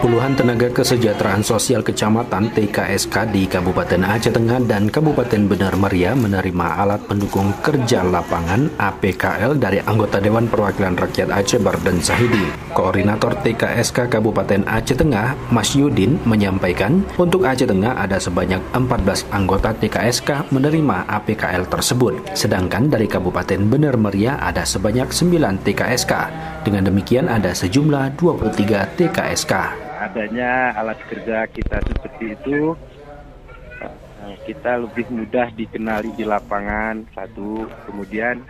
Puluhan tenaga kesejahteraan sosial kecamatan TKSK di Kabupaten Aceh Tengah dan Kabupaten Bener Meriah menerima alat pendukung kerja lapangan APKL dari anggota Dewan Perwakilan Rakyat Aceh Bardan Zahidi. Koordinator TKSK Kabupaten Aceh Tengah, Mas Yudin, menyampaikan untuk Aceh Tengah ada sebanyak 14 anggota TKSK menerima APKL tersebut. Sedangkan dari Kabupaten Bener Meriah ada sebanyak 9 TKSK. Dengan demikian ada sejumlah 23 TKSK. Adanya alat kerja kita seperti itu, kita lebih mudah dikenali di lapangan, satu. Kemudian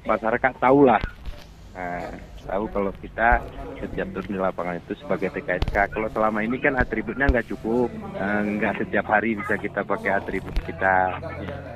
masyarakat tahulah, tahu kalau kita setiap turun di lapangan itu sebagai TKSK. Kalau selama ini kan atributnya nggak cukup, nggak setiap hari bisa kita pakai atribut kita.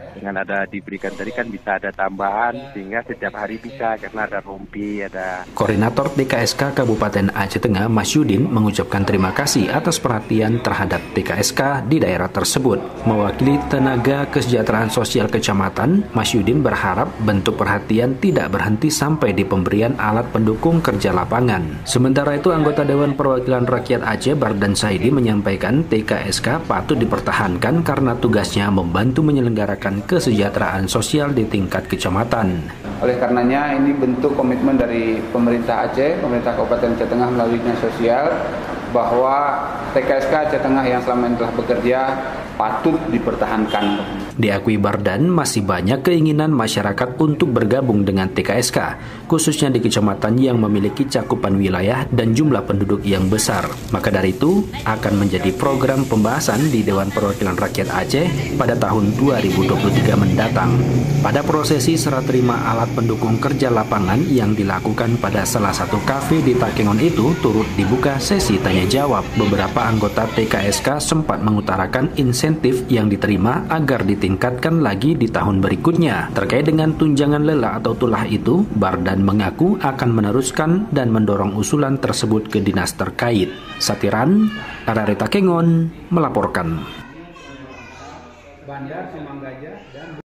Dengan ada diberikan tadi kan bisa ada tambahan sehingga setiap hari bisa karena ada rompi, ada. Koordinator TKSK Kabupaten Aceh Tengah, Mas Yudin, mengucapkan terima kasih atas perhatian terhadap TKSK di daerah tersebut. Mewakili tenaga kesejahteraan sosial kecamatan, Mas Yudin berharap bentuk perhatian tidak berhenti sampai di pemberian alat pendukung kerja lapangan. Sementara itu, anggota Dewan Perwakilan Rakyat Aceh Bardan Zahidi menyampaikan TKSK patut dipertahankan karena tugasnya membantu menyelenggarakan kesejahteraan sosial di tingkat kecamatan. Oleh karenanya ini bentuk komitmen dari pemerintah Aceh, pemerintah Kabupaten Aceh Tengah melalui Dinas Sosial bahwa TKSK Aceh Tengah yang selama ini telah bekerja patut dipertahankan. Diakui Bardan, masih banyak keinginan masyarakat untuk bergabung dengan TKSK, khususnya di kecamatan yang memiliki cakupan wilayah dan jumlah penduduk yang besar. Maka dari itu, akan menjadi program pembahasan di Dewan Perwakilan Rakyat Aceh pada tahun 2023 mendatang. Pada prosesi serah terima alat pendukung kerja lapangan yang dilakukan pada salah satu kafe di Takengon itu turut dibuka sesi tanya-jawab. Beberapa anggota TKSK sempat mengutarakan insentif yang diterima agar ditingkatkan lagi di tahun berikutnya. Terkait dengan tunjangan lelah atau tulah itu, Bardan mengaku akan meneruskan dan mendorong usulan tersebut ke dinas terkait. Satiran, RRI Takengon melaporkan.